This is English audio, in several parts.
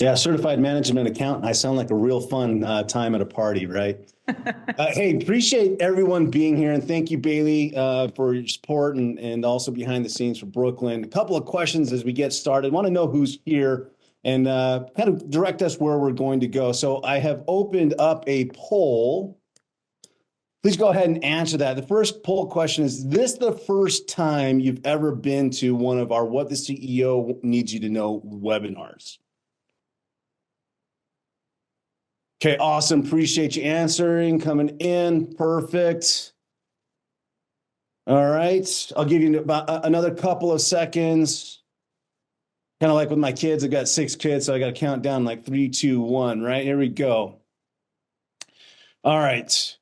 Yeah, certified management accountant. I sound like a real fun time at a party, right? Hey, appreciate everyone being here, and thank you, Bailey, for your support and also behind the scenes for Brooklyn. A couple of questions as we get started. Want to know who's here and kind of direct us where we're going to go. So I have opened up a poll. Please go ahead and answer that. The first poll question is this the first time you've ever been to one of our What the CEO Needs You to Know webinars? Okay, awesome. Appreciate you answering, coming in. Perfect. All right. I'll give you about another couple of seconds. Kind of like with my kids, I've got 6 kids, so I got to count down like 3, 2, 1, right? Here we go. All right.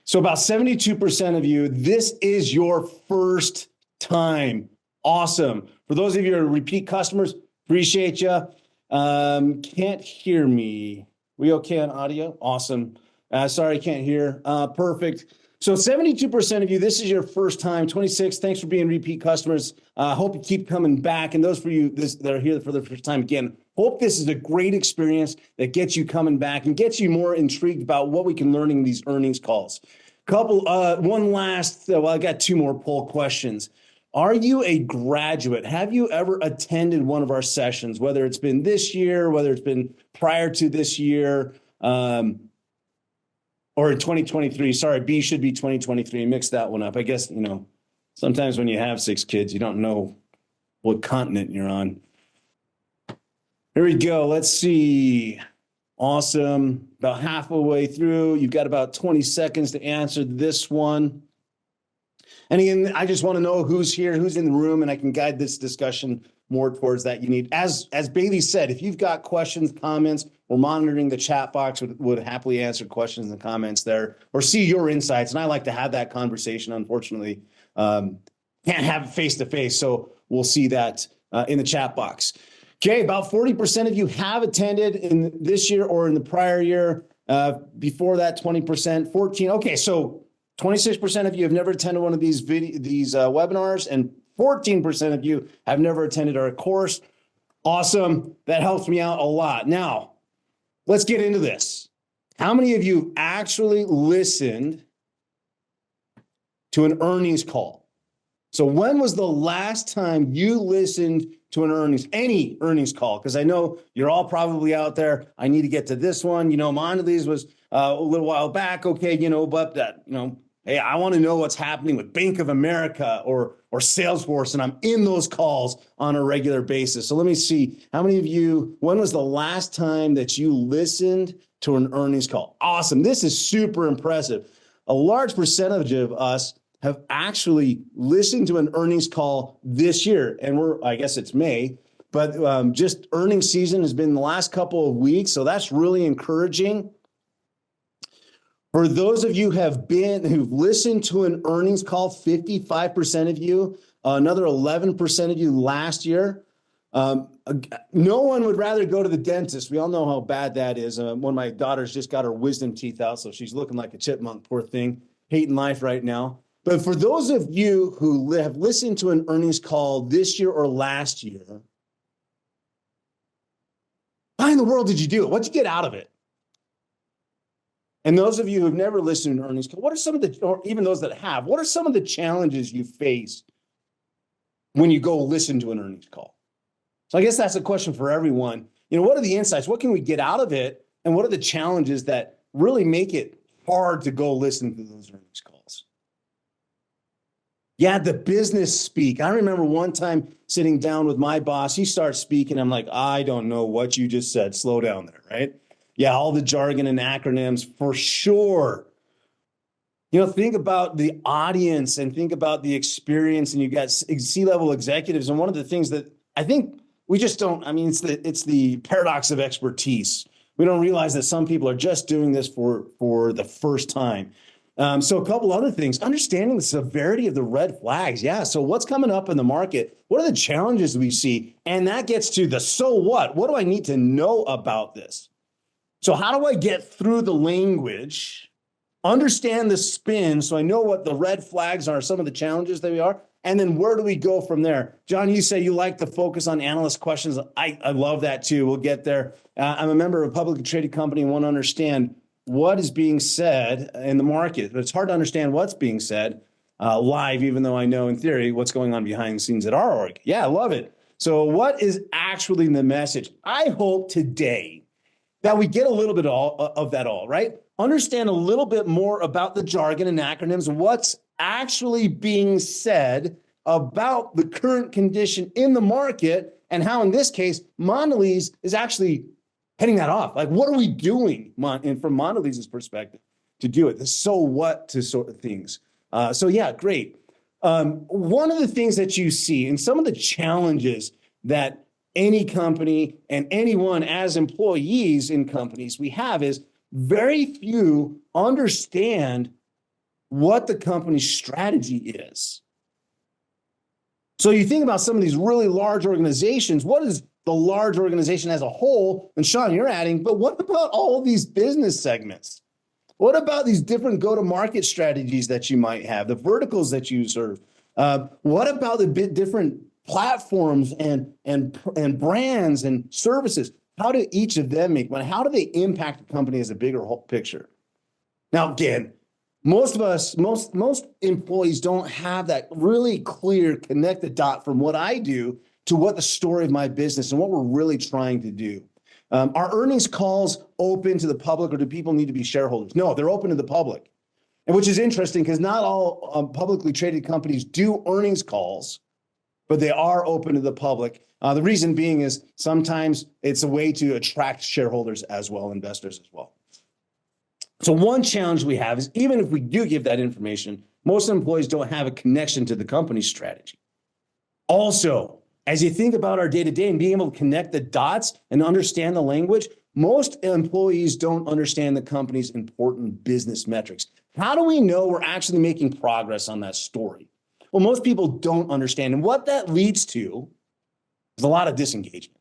So about 72% of you, this is your first time. Awesome. For those of you who are repeat customers, appreciate you. Can't hear me. We okay on audio? Awesome. Sorry, can't hear. Perfect. So 72% of you, this is your first time. 26, thanks for being repeat customers. Hope you keep coming back. And those for you that are here for the first time, again, hope this is a great experience that gets you coming back and gets you more intrigued about what we can learn in these earnings calls. One last, well, I got 2 more poll questions. Are you a graduate? Have you ever attended one of our sessions, whether it's been this year, whether it's been prior to this year, or in 2023? Sorry, B should be 2023. Mixed that one up. I guess, sometimes when you have 6 kids, you don't know what continent you're on. Here we go. Let's see. Awesome. About halfway through. You've got about 20 seconds to answer this one. And again, I just want to know who's here, who's in the room, and I can guide this discussion more towards that you need. As Bailey said, if you've got questions, comments, we're monitoring the chat box, would happily answer questions and comments there or see your insights. And I like to have that conversation. Unfortunately, can't have it face to face. So we'll see that in the chat box. Okay, about 40% of you have attended in this year or in the prior year. Before that, 20%, 14. Okay, so 26% of you have never attended one of these webinars, and 14% of you have never attended our course. Awesome. That helps me out a lot. Now, let's get into this. How many of you actually listened to an earnings call? So when was the last time you listened to any earnings call? Because I know you're all probably out there. I need to get to this one. Mondelez was a little while back. Okay, but that, hey, I want to know what's happening with Bank of America or Salesforce, and I'm in those calls on a regular basis. So let me see. How many of you, when was the last time that you listened to an earnings call? Awesome. This is super impressive. A large percentage of us have actually listened to an earnings call this year. And I guess it's May, but just earnings season has been the last couple of weeks. So that's really encouraging. For those of you who've listened to an earnings call, 55% of you, another 11% of you last year. No one would rather go to the dentist. We all know how bad that is. One of my daughters just got her wisdom teeth out, so she's looking like a chipmunk, poor thing, hating life right now. But for those of you who have listened to an earnings call this year or last year, why in the world did you do it? What'd you get out of it? And those of you who've never listened to an earnings call, or even those that have, what are some of the challenges you face when you go listen to an earnings call? So I guess that's a question for everyone. What are the insights? What can we get out of it? And what are the challenges that really make it hard to go listen to those earnings calls? Yeah, the business speak. I remember one time sitting down with my boss. He starts speaking. I'm like, I don't know what you just said. Slow down there, right? Yeah, all the jargon and acronyms for sure. Think about the audience and think about the experience. And you've got C-level executives. And one of the things that I think we just don't, it's the paradox of expertise. We don't realize that some people are just doing this for the first time. So a couple other things, understanding the severity of the red flags. Yeah. So what's coming up in the market? What are the challenges we see? And that gets to the so what? What do I need to know about this? So how do I get through the language, understand the spin so I know what the red flags are, some of the challenges that we are, And then where do we go from there? John, you say you like the focus on analyst questions. I love that too. We'll get there. I'm a member of a publicly traded company and want to understand what is being said in the market. But it's hard to understand what's being said live, even though I know in theory what's going on behind the scenes at our org. Yeah, I love it. So what is actually the message? I hope today that we get a little bit of that all, right? Understand a little bit more about the jargon and acronyms, what's actually being said about the current condition in the market, and how, in this case, Mondelez is actually heading that off. Like, what are we doing, and from Mondelez's perspective, to do it? The so what to sort of things. So yeah, great. One of the things that you see and some of the challenges that any company and anyone as employees in companies we have is very few understand what the company's strategy is. So you think about some of these really large organizations, what is the large organization as a whole? And Sean, you're adding, but what about all these business segments? What about these different go-to-market strategies that you might have, the verticals that you serve? What about the different platforms and brands and services? How do each of them make money? How do they impact the company as a bigger whole picture? Now, again, most of us, most employees don't have that really clear connected dot from what I do to what the story of my business and what we're really trying to do. Are earnings calls open to the public, or do people need to be shareholders? No, they're open to the public, and which is interesting because not all publicly traded companies do earnings calls, but they are open to the public. The reason being is sometimes it's a way to attract shareholders as well, investors as well. So one challenge we have is even if we do give that information, most employees don't have a connection to the company's strategy. Also, as you think about our day-to-day and being able to connect the dots and understand the language, most employees don't understand the company's important business metrics. How do we know we're actually making progress on that story? Well, most people don't understand. And what that leads to is a lot of disengagement,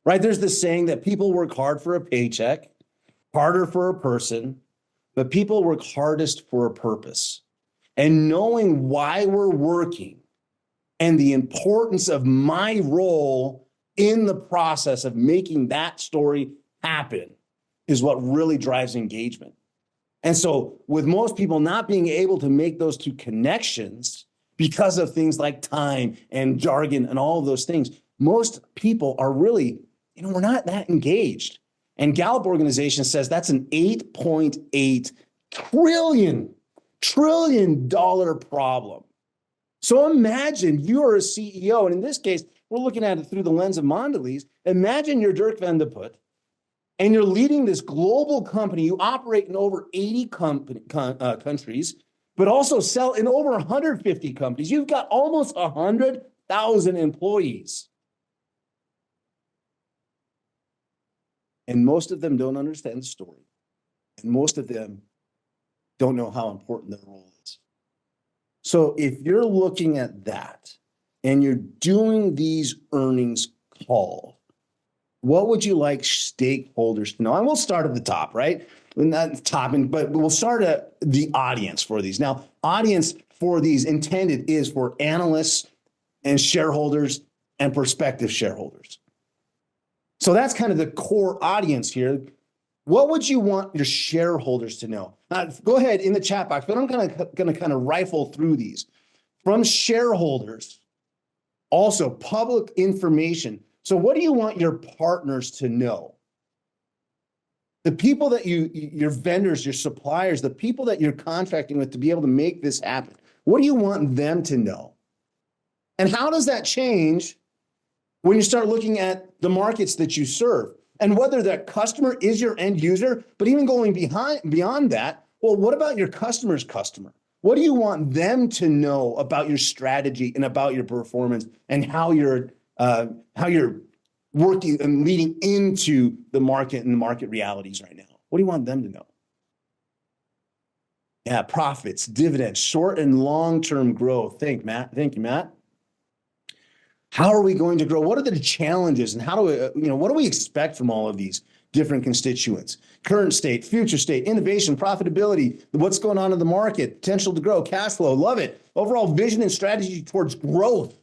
right? There's this saying that people work hard for a paycheck, harder for a person, but people work hardest for a purpose. And knowing why we're working and the importance of my role in the process of making that story happen is what really drives engagement. And so with most people not being able to make those two connections because of things like time and jargon and all of those things, most people are really, we're not that engaged. And Gallup organization says that's an $8.8 trillion problem. So imagine you're a CEO, and in this case, we're looking at it through the lens of Mondelez. Imagine you're Dirk Van de Put, and you're leading this global company. You operate in over 80 countries, but also sell in over 150 companies. You've got almost 100,000 employees. And most of them don't understand the story. And most of them don't know how important their role is. So if you're looking at that and you're doing these earnings calls, what would you like stakeholders to know? And we'll start at the top, right? Not top, but we'll start at the audience for these. Now, audience for these intended is for analysts and shareholders and prospective shareholders. So that's kind of the core audience here. What would you want your shareholders to know? Go ahead in the chat box, but I'm going to kind of rifle through these. From shareholders, also public information. So what do you want your partners to know? The people that your vendors, your suppliers, the people that you're contracting with to be able to make this happen. What do you want them to know? And how does that change when you start looking at the markets that you serve? And whether that customer is your end user, but even going beyond that, well, what about your customer's customer? What do you want them to know about your strategy and about your performance and how you're working and leading into the market and the market realities right now? What do you want them to know? Yeah, profits, dividends, short and long-term growth. Thank you, Matt. How are we going to grow? What are the challenges, and how do we, what do we expect from all of these different constituents? Current state, future state, innovation, profitability, what's going on in the market, potential to grow, cash flow, love it. overall vision and strategy towards growth,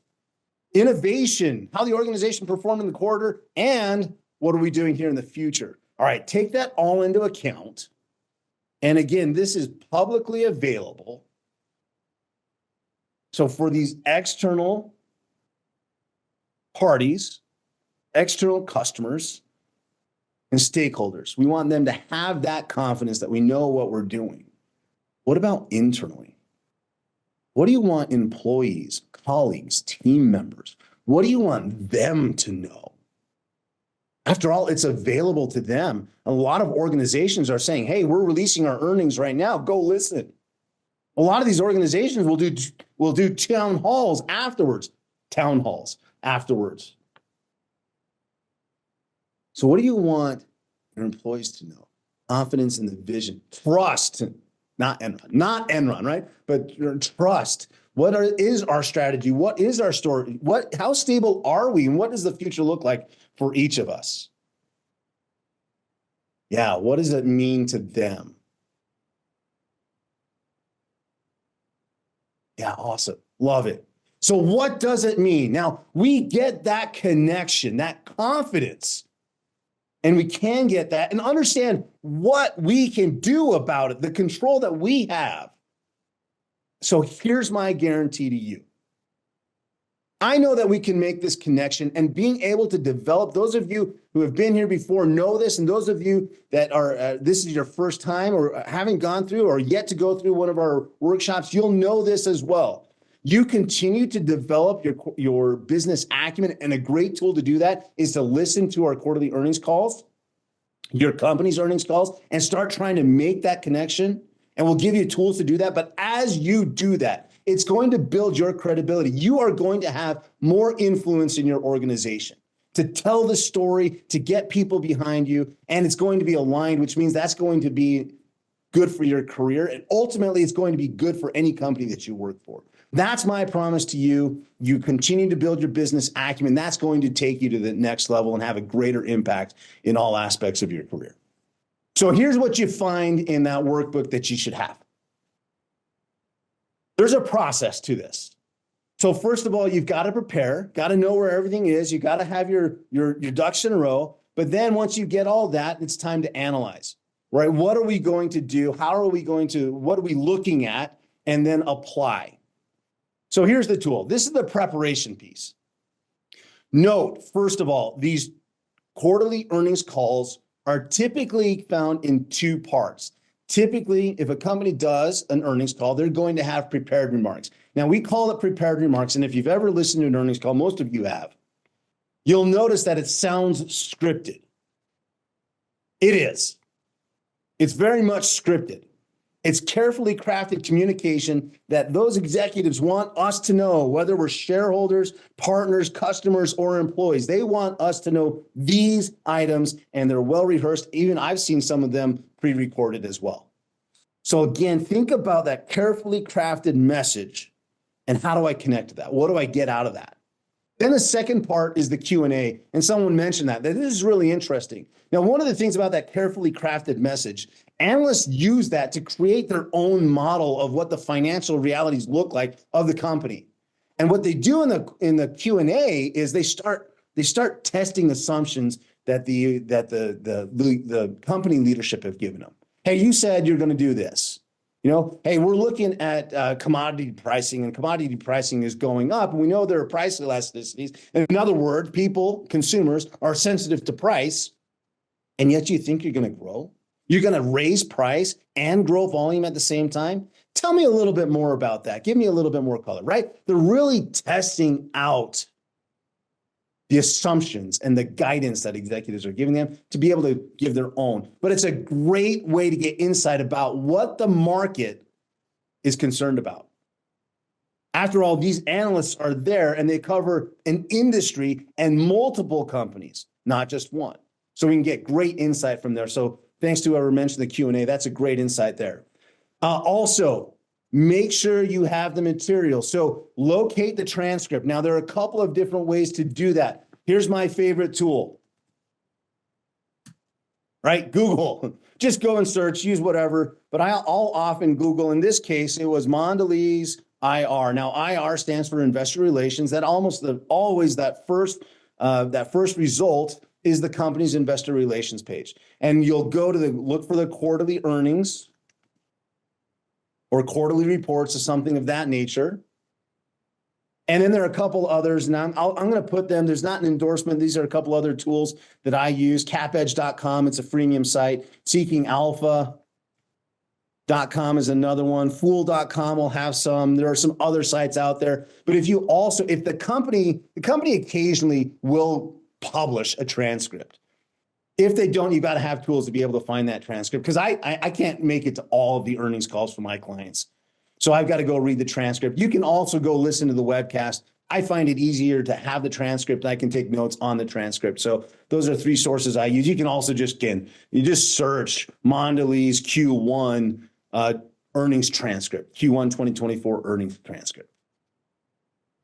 innovation, how the organization performed in the quarter, and what are we doing here in the future? All right, take that all into account. And again, this is publicly available. So for these external parties, external customers, and stakeholders, we want them to have that confidence that we know what we're doing. What about internally? What do you want employees, colleagues, team members? What do you want them to know? After all, it's available to them. A lot of organizations are saying, hey, we're releasing our earnings right now. Go listen. A lot of these organizations will do town halls afterwards. Town halls afterwards. So what do you want your employees to know? Confidence in the vision, trust, not Enron, right? But trust. What is our strategy? What is our story? How stable are we? And what does the future look like for each of us? Yeah, what does it mean to them? Yeah, awesome. Love it. So what does it mean? Now, we get that connection, that confidence, and we can get that and understand what we can do about it, the control that we have. So here's my guarantee to you. I know that we can make this connection, and being able to develop, those of you who have been here before know this, and those of you that are, this is your first time or haven't gone through or yet to go through one of our workshops, you'll know this as well. You continue to develop your business acumen, and a great tool to do that is to listen to our quarterly earnings calls, your company's earnings calls, and start trying to make that connection. And we'll give you tools to do that. But as you do that, it's going to build your credibility. You are going to have more influence in your organization to tell the story, to get people behind you, and it's going to be aligned, which means that's going to be good for your career. And ultimately, it's going to be good for any company that you work for. That's my promise to you. You continue to build your business acumen. That's going to take you to the next level and have a greater impact in all aspects of your career. So here's what you find in that workbook that you should have. There's a process to this. So first of all, you've got to prepare, got to know where everything is. You got to have your ducks in a row. But then once you get all that, it's time to analyze, right? What are we going to do? How are we going to, what are we looking at? And then apply. So here's the tool. This is the preparation piece. Note, first of all, these quarterly earnings calls are typically found in two parts. Typically, if a company does an earnings call, they're going to have prepared remarks. Now, we call it prepared remarks, and if you've ever listened to an earnings call, most of you have, you'll notice that it sounds scripted. It is. It's very much scripted. It's carefully crafted communication that those executives want us to know, whether we're shareholders, partners, customers, or employees. They want us to know these items, and they're well rehearsed. Even I've seen some of them pre-recorded as well. So again, think about that carefully crafted message, and how do I connect to that? What do I get out of that? Then the second part is the Q&A, and someone mentioned that this is really interesting. Now, one of the things about that carefully crafted message, analysts use that to create their own model of what the financial realities look like of the company. And what they do in the Q&A is they start testing assumptions that the company leadership have given them. Hey, you said you're going to do this. You know, hey, we're looking at commodity pricing, and commodity pricing is going up. And we know there are price elasticities. In other words, people, consumers, are sensitive to price, and yet you think you're going to grow? You're going to raise price and grow volume at the same time? Tell me a little bit more about that. Give me a little bit more color, right? They're really testing out the assumptions and the guidance that executives are giving them to be able to give their own. But it's a great way to get insight about what the market is concerned about. After all, these analysts are there and they cover an industry and multiple companies, not just one. So we can get great insight from there. So thanks to whoever mentioned the Q&A. That's a great insight there. Also, make sure you have the material. So locate the transcript. Now, there are a couple of different ways to do that. Here's my favorite tool, right? Google. Just go and search, use whatever. But I'll often Google. In this case, it was Mondelez IR. Now, IR stands for investor relations. That always that first result is the company's investor relations page. And you'll go to look for the quarterly earnings or quarterly reports or something of that nature. And then there are a couple others, and I'm going to put them, there's not an endorsement. These are a couple other tools that I use. CapEdge.com, it's a freemium site. SeekingAlpha.com is another one. Fool.com will have some. There are some other sites out there. But if the company occasionally will publish a transcript. If they don't, you've got to have tools to be able to find that transcript, because I can't make it to all of the earnings calls for my clients. So I've got to go read the transcript. You can also go listen to the webcast. I find it easier to have the transcript. I can take notes on the transcript. So those are 3 sources I use. You can also just search Mondelez Q1 earnings transcript, Q1 2024 earnings transcript.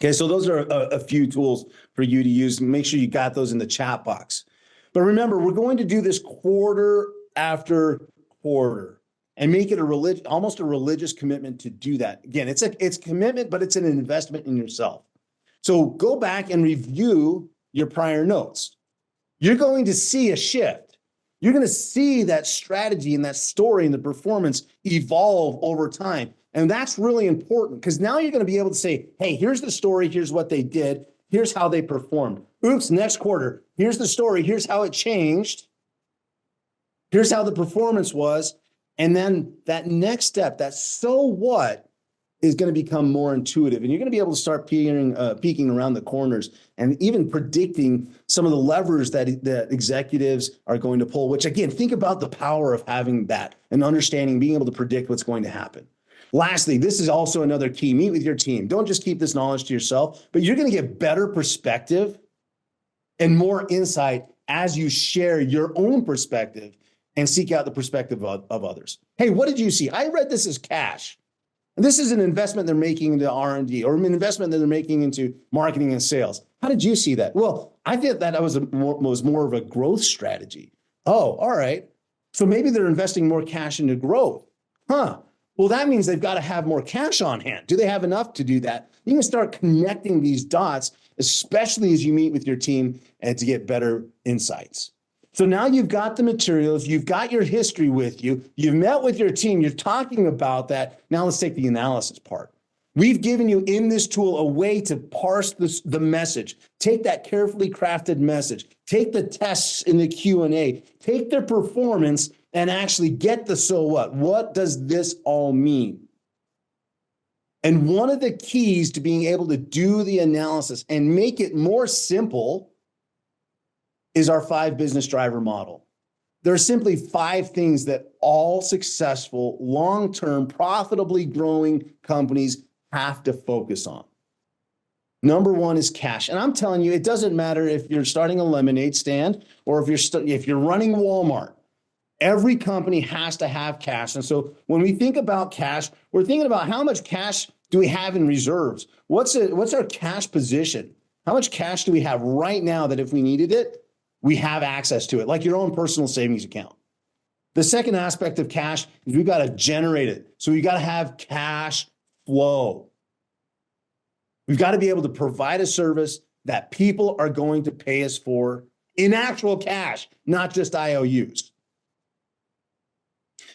Okay, so those are a few tools for you to use. Make sure you got those in the chat box. But remember, we're going to do this quarter after quarter and make it almost a religious commitment to do that. Again, it's commitment, but it's an investment in yourself. So go back and review your prior notes. You're going to see a shift. You're going to see that strategy and that story and the performance evolve over time. And that's really important, because now you're going to be able to say, hey, here's the story. Here's what they did. Here's how they performed. Oops, next quarter. Here's the story. Here's how it changed. Here's how the performance was. And then that next step, that so what, is going to become more intuitive. And you're going to be able to start peeking around the corners and even predicting some of the levers that executives are going to pull, which, again, think about the power of having that and understanding, being able to predict what's going to happen. Lastly, this is also another key. Meet with your team. Don't just keep this knowledge to yourself, but you're going to get better perspective and more insight as you share your own perspective and seek out the perspective of others. Hey, what did you see? I read this as cash. And this is an investment they're making into R&D, or an investment that they're making into marketing and sales. How did you see that? Well, I think that was more of a growth strategy. Oh, all right. So maybe they're investing more cash into growth. Well, that means they've got to have more cash on hand. Do they have enough to do that? You can start connecting these dots, especially as you meet with your team and to get better insights. So now you've got the materials, you've got your history with you, you've met with your team, you're talking about that. Now let's take the analysis part. We've given you in this tool a way to parse the message. Take that carefully crafted message, take the tests in the Q&A, take their performance and actually get the so what. What does this all mean? And one of the keys to being able to do the analysis and make it more simple is our 5 business driver model. There are simply 5 things that all successful, long-term, profitably growing companies have to focus on. Number 1 is cash. And I'm telling you, it doesn't matter if you're starting a lemonade stand or if you're running Walmart. Every company has to have cash. And so when we think about cash, we're thinking about how much cash do we have in reserves? What's our cash position? How much cash do we have right now that if we needed it, we have access to it, like your own personal savings account? The second aspect of cash is we've got to generate it. So we've got to have cash flow. We've got to be able to provide a service that people are going to pay us for in actual cash, not just IOUs.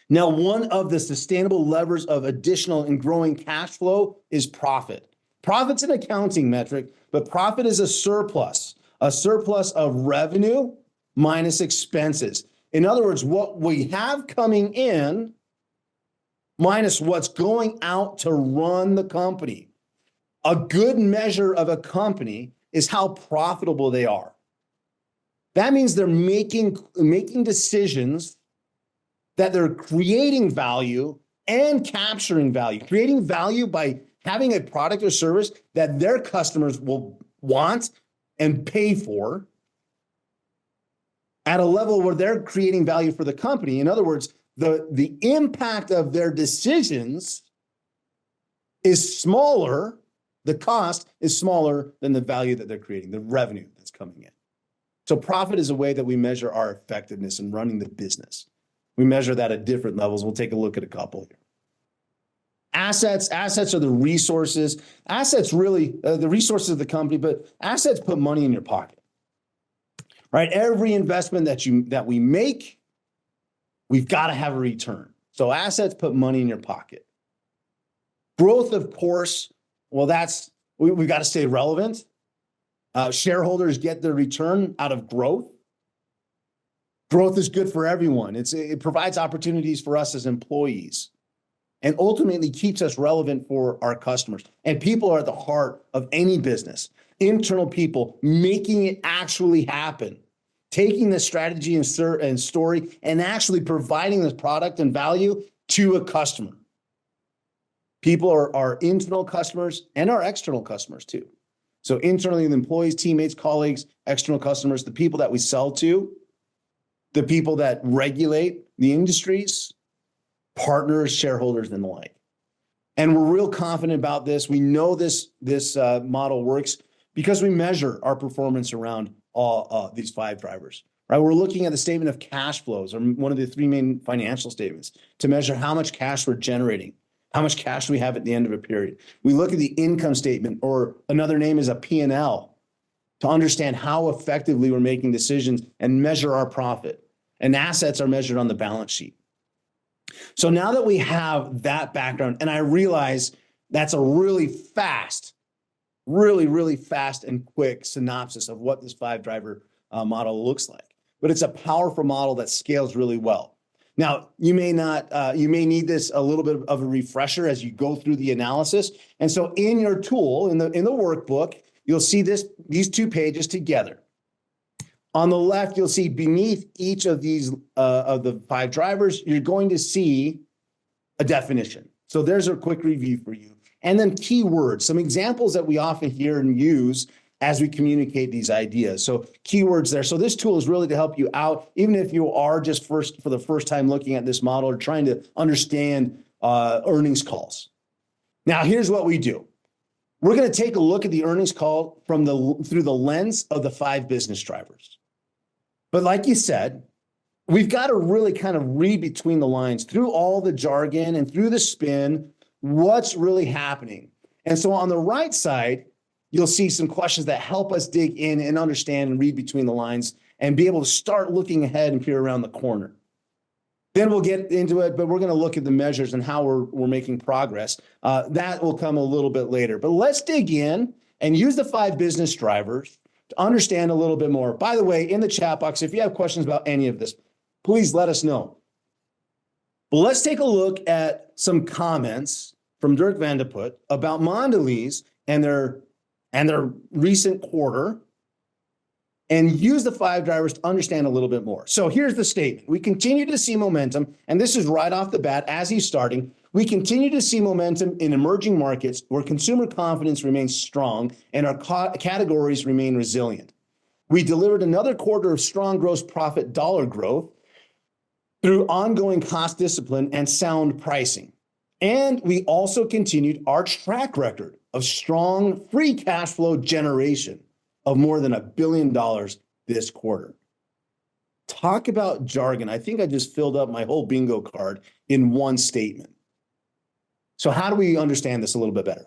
Now, one of the sustainable levers of additional and growing cash flow is profit. Profit's an accounting metric, but profit is a surplus of revenue minus expenses. In other words, what we have coming in minus what's going out to run the company. A good measure of a company is how profitable they are. That means they're making decisions, that they're creating value and capturing value. Creating value by having a product or service that their customers will want and pay for at a level where they're creating value for the company. In other words, the impact of their decisions is smaller, the cost is smaller than the value that they're creating, the revenue that's coming in. So profit is a way that we measure our effectiveness in running the business. We measure that at different levels. We'll take a look at a couple here. Assets are the resources. Assets really, the resources of the company, but assets put money in your pocket, right? Every investment that we make, we've got to have a return. So assets put money in your pocket. Growth, of course, well, we've got to stay relevant. Shareholders get their return out of growth. Growth is good for everyone. It provides opportunities for us as employees and ultimately keeps us relevant for our customers. And people are at the heart of any business. Internal people making it actually happen, taking the strategy and story and actually providing this product and value to a customer. People are our internal customers and our external customers too. So internally, the employees, teammates, colleagues, external customers, the people that we sell to, the people that regulate the industries, partners, shareholders, and the like. And we're real confident about this. We know this model works because we measure our performance around all these 5 drivers. Right? We're looking at the statement of cash flows, or one of the 3 main financial statements, to measure how much cash we're generating, how much cash we have at the end of a period. We look at the income statement, or another name is a P&L, to understand how effectively we're making decisions and measure our profit. And assets are measured on the balance sheet. So now that we have that background, and I realize that's a really fast and quick synopsis of what this 5-driver model looks like. But it's a powerful model that scales really well. Now, you may need this a little bit of a refresher as you go through the analysis. And so in your tool, in the workbook, you'll see these 2 pages together. On the left, you'll see beneath each of these of the 5 drivers, you're going to see a definition. So there's a quick review for you. And then keywords, some examples that we often hear and use as we communicate these ideas. So keywords there. So this tool is really to help you out, even if you are just for the first time looking at this model or trying to understand earnings calls. Now, here's what we do. We're going to take a look at the earnings call through the lens of the 5 business drivers. But like you said, we've got to really kind of read between the lines through all the jargon and through the spin, what's really happening. And so on the right side, you'll see some questions that help us dig in and understand and read between the lines and be able to start looking ahead and peer around the corner. Then we'll get into it, but we're going to look at the measures and how we're making progress. That will come a little bit later. But let's dig in and use the 5 business drivers to understand a little bit more. By the way, in the chat box, if you have questions about any of this, please let us know. But let's take a look at some comments from Dirk Van de Put about Mondelez and their recent quarter, and use the 5 drivers to understand a little bit more. So here's the statement. We continue to see momentum, and this is right off the bat as he's starting. We continue to see momentum in emerging markets where consumer confidence remains strong and our categories remain resilient. We delivered another quarter of strong gross profit dollar growth through ongoing cost discipline and sound pricing. And we also continued our track record of strong free cash flow generation of more than $1 billion this quarter. Talk about jargon. I think I just filled up my whole bingo card in one statement. So how do we understand this a little bit better?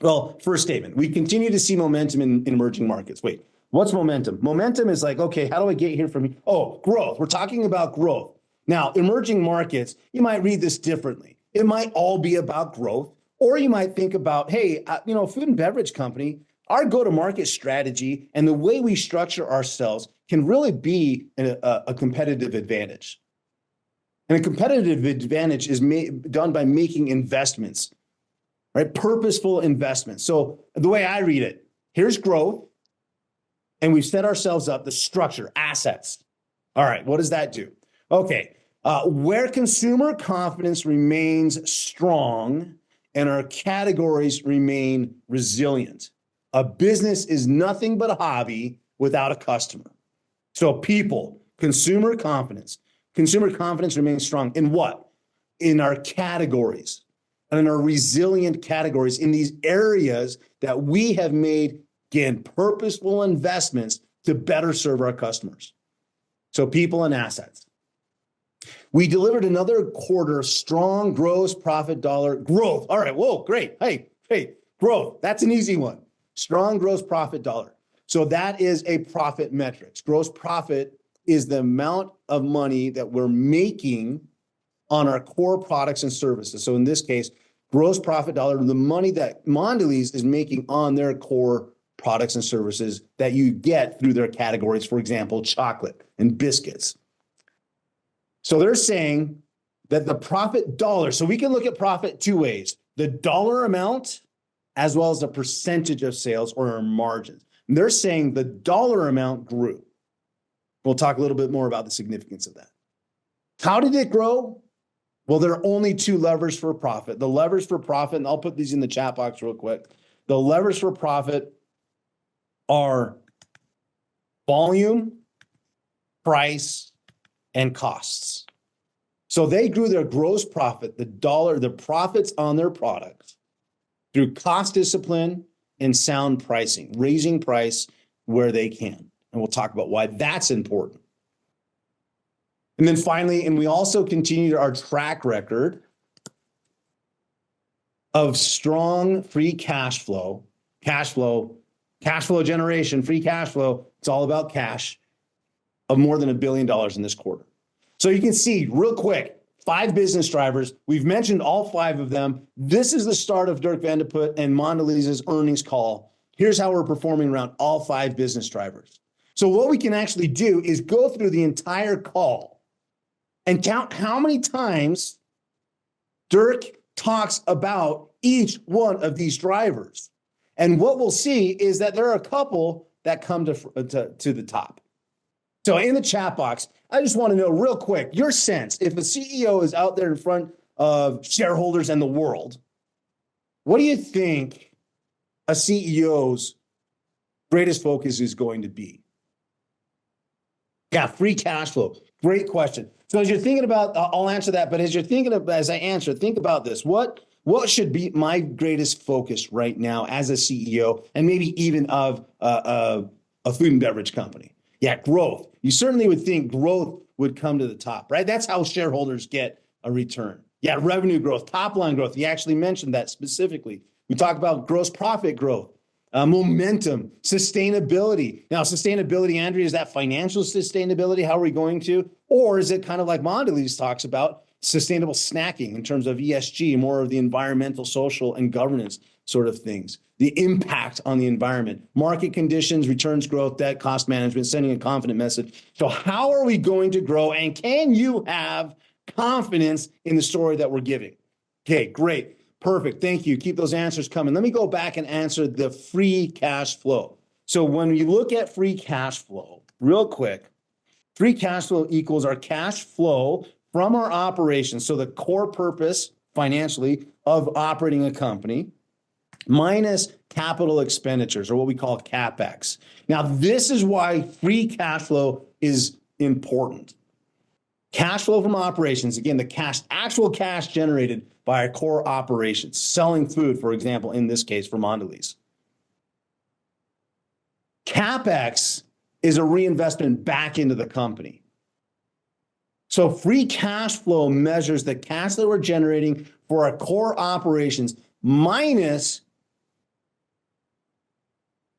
Well, first statement, we continue to see momentum in emerging markets. Wait, what's momentum? Momentum is like, okay, how do I get here from here? Oh, growth. We're talking about growth. Now, emerging markets, you might read this differently. It might all be about growth, or you might think about, hey, food and beverage company, our go-to-market strategy and the way we structure ourselves can really be a competitive advantage. And a competitive advantage is done by making investments, right? Purposeful investments. So the way I read it, here's growth, and we've set ourselves up the structure, assets. All right, what does that do? Okay, where consumer confidence remains strong and our categories remain resilient. A business is nothing but a hobby without a customer. So people, consumer confidence remains strong in what? In our categories and in our resilient categories, in these areas that we have made, again, purposeful investments to better serve our customers. So people and assets. We delivered another quarter of strong gross profit dollar growth. All right, whoa, great. Hey, growth. That's an easy one. Strong gross profit dollar. So that is a profit metrics. Gross profit is the amount of money that we're making on our core products and services. So in this case, gross profit dollar, the money that Mondelez is making on their core products and services that you get through their categories, for example, chocolate and biscuits. So they're saying that the profit dollar, so we can look at profit two ways, the dollar amount as well as the percentage of sales or our margins. And they're saying the dollar amount grew. We'll talk a little bit more about the significance of that. How did it grow? Well, there are only two levers for profit. The levers for profit, and I'll put these in the chat box real quick. The levers for profit are volume, price, and costs. So they grew their gross profit, the profits on their products through cost discipline and sound pricing, raising price where they can. And we'll talk about why that's important. And then finally, and we also continued our track record of strong free cash flow generation, free cash flow. It's all about cash of more than $1 billion in this quarter. So you can see real quick, 5 business drivers. We've mentioned all 5 of them. This is the start of Dirk Van de Put and Mondelez's earnings call. Here's how we're performing around all 5 business drivers. So what we can actually do is go through the entire call and count how many times Dirk talks about each one of these drivers. And what we'll see is that there are a couple that come to the top. So in the chat box, I just want to know real quick, your sense, if a CEO is out there in front of shareholders and the world, what do you think a CEO's greatest focus is going to be? Yeah, free cash flow. Great question. So as you're thinking about, I'll answer that, but as you're thinking of, as I answer, think about this. What should be my greatest focus right now as a CEO and maybe even of a food and beverage company? Yeah, growth. You certainly would think growth would come to the top, right? That's how shareholders get a return. Yeah, revenue growth, top line growth. You actually mentioned that specifically. We talk about gross profit growth, momentum, sustainability. Now, sustainability, Andrea, is that financial sustainability? How are we going to? Or is it kind of like Mondelez talks about, sustainable snacking in terms of ESG, more of the environmental, social, and governance sort of things, the impact on the environment, market conditions, returns growth, debt, cost management, sending a confident message. So how are we going to grow? And can you have confidence in the story that we're giving? Okay, great. Perfect. Thank you. Keep those answers coming. Let me go back and answer the free cash flow. So when you look at free cash flow, real quick, free cash flow equals our cash flow from our operations. So the core purpose financially of operating a company minus capital expenditures, or what we call CapEx. Now, this is why free cash flow is important. Cash flow from operations, again, the actual cash generated by our core operations, selling food, for example, in this case for Mondelez. CapEx is a reinvestment back into the company. So free cash flow measures the cash that we're generating for our core operations minus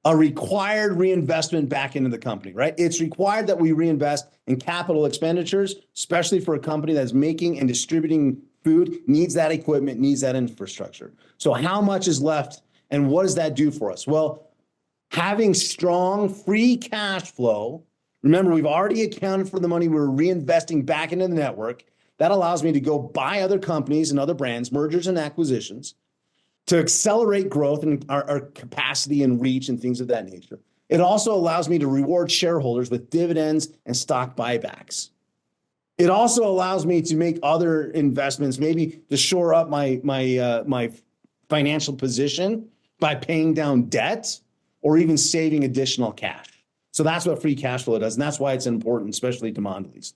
a required reinvestment back into the company, right? It's required that we reinvest in capital expenditures, especially for a company that's making and distributing food, needs that equipment, needs that infrastructure. So how much is left and what does that do for us? Well, having strong free cash flow, remember, we've already accounted for the money we're reinvesting back into the network. That allows me to go buy other companies and other brands, mergers and acquisitions, to accelerate growth and our capacity and reach and things of that nature. It also allows me to reward shareholders with dividends and stock buybacks. It also allows me to make other investments, maybe to shore up my financial position by paying down debt or even saving additional cash. So that's what free cash flow does, and that's why it's important, especially to Mondelez.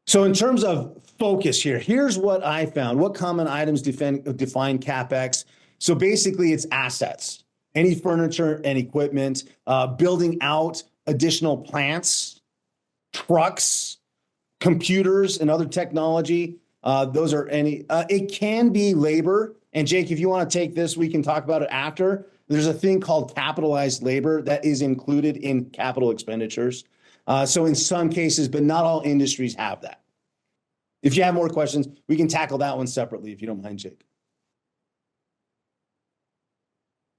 So in terms of focus here, here's what I found. What common items define CapEx? So basically it's assets, any furniture and equipment, building out additional plants, trucks, computers and other technology. Those are it can be labor. And Jake, if you want to take this, we can talk about it after. There's a thing called capitalized labor that is included in capital expenditures. So in some cases, but not all industries have that. If you have more questions, we can tackle that one separately if you don't mind, Jake.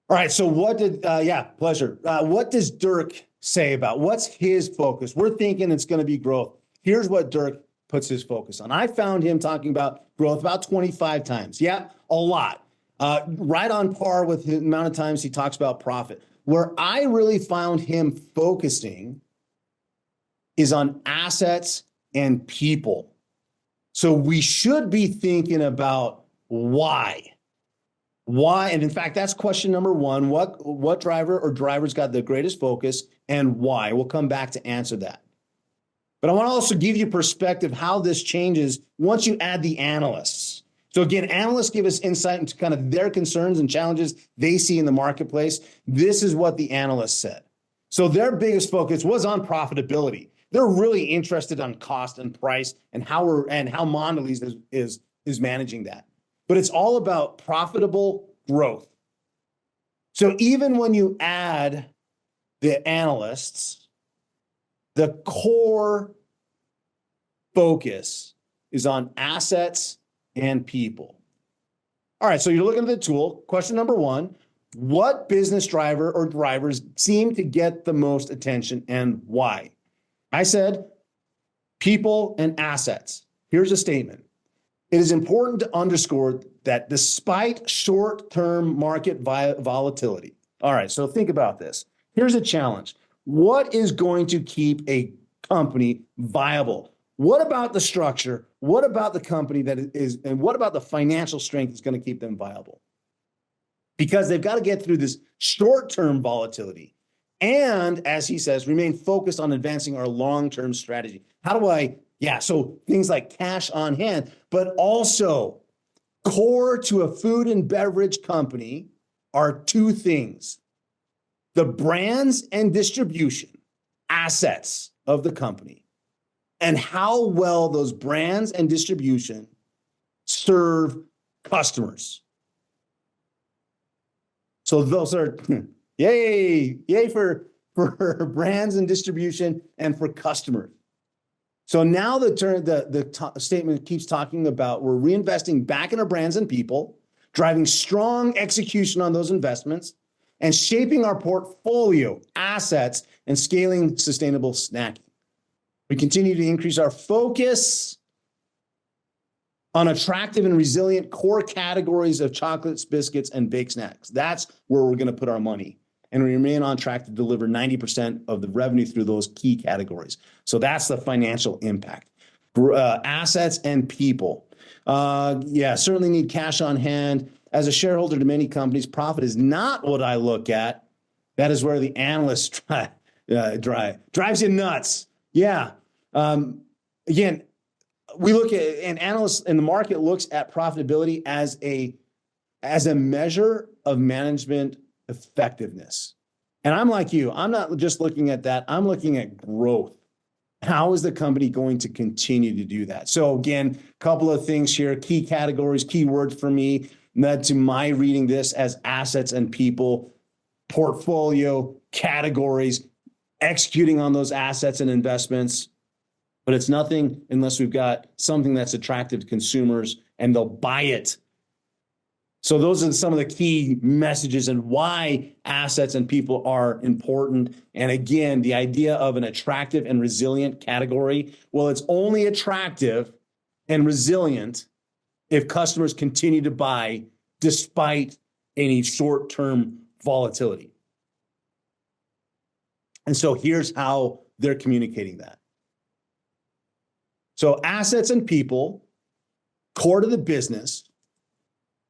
All right. So pleasure. What does Dirk say about what's his focus? We're thinking it's going to be growth. Here's what Dirk puts his focus on. I found him talking about growth about 25 times. Yeah, a lot. Right on par with the amount of times he talks about profit. Where I really found him focusing is on assets and people. So we should be thinking about why. Why? And in fact, that's question number one. What driver or drivers got the greatest focus and why? We'll come back to answer that. But I want to also give you perspective how this changes once you add the analysts. So again, analysts give us insight into kind of their concerns and challenges they see in the marketplace. This is what the analysts said. So their biggest focus was on profitability. They're really interested on cost and price and how Mondelez is managing that. But it's all about profitable growth. So even when you add the analysts, the core focus is on assets and people. All right, so you're looking at the tool. Question number one, what business driver or drivers seem to get the most attention and why? I said people and assets. Here's a statement. It is important to underscore that despite short-term market volatility. All right, so think about this. Here's a challenge. What is going to keep a company viable? What about the structure? What about the company that is, and what about the financial strength is going to keep them viable? Because they've got to get through this short-term volatility. And as he says, remain focused on advancing our long-term strategy. How do I, so things like cash on hand, but also core to a food and beverage company are two things: the brands and distribution assets of the company, and how well those brands and distribution serve customers. So those are yay for brands and distribution and for customers. So now the statement keeps talking about we're reinvesting back in our brands and people, driving strong execution on those investments, and shaping our portfolio, assets, and scaling sustainable snacking. We continue to increase our focus on attractive and resilient core categories of chocolates, biscuits, and baked snacks. That's where we're going to put our money. And we remain on track to deliver 90% of the revenue through those key categories. So that's the financial impact. Assets and people. Certainly need cash on hand. As a shareholder to many companies, profit is not what I look at. That is where the analysts drives you nuts. Yeah. Again, we look at, and analysts in the market looks at profitability as a measure of management effectiveness. And I'm like you, I'm not just looking at that. I'm looking at growth. How is the company going to continue to do that? So again, a couple of things here, key categories, key words for me, led to my reading this as assets and people, portfolio, categories, executing on those assets and investments. But it's nothing unless we've got something that's attractive to consumers and they'll buy it. So those are some of the key messages and why assets and people are important. And again, the idea of an attractive and resilient category, well, it's only attractive and resilient if customers continue to buy despite any short-term volatility. And so here's how they're communicating that. So assets and people, core to the business.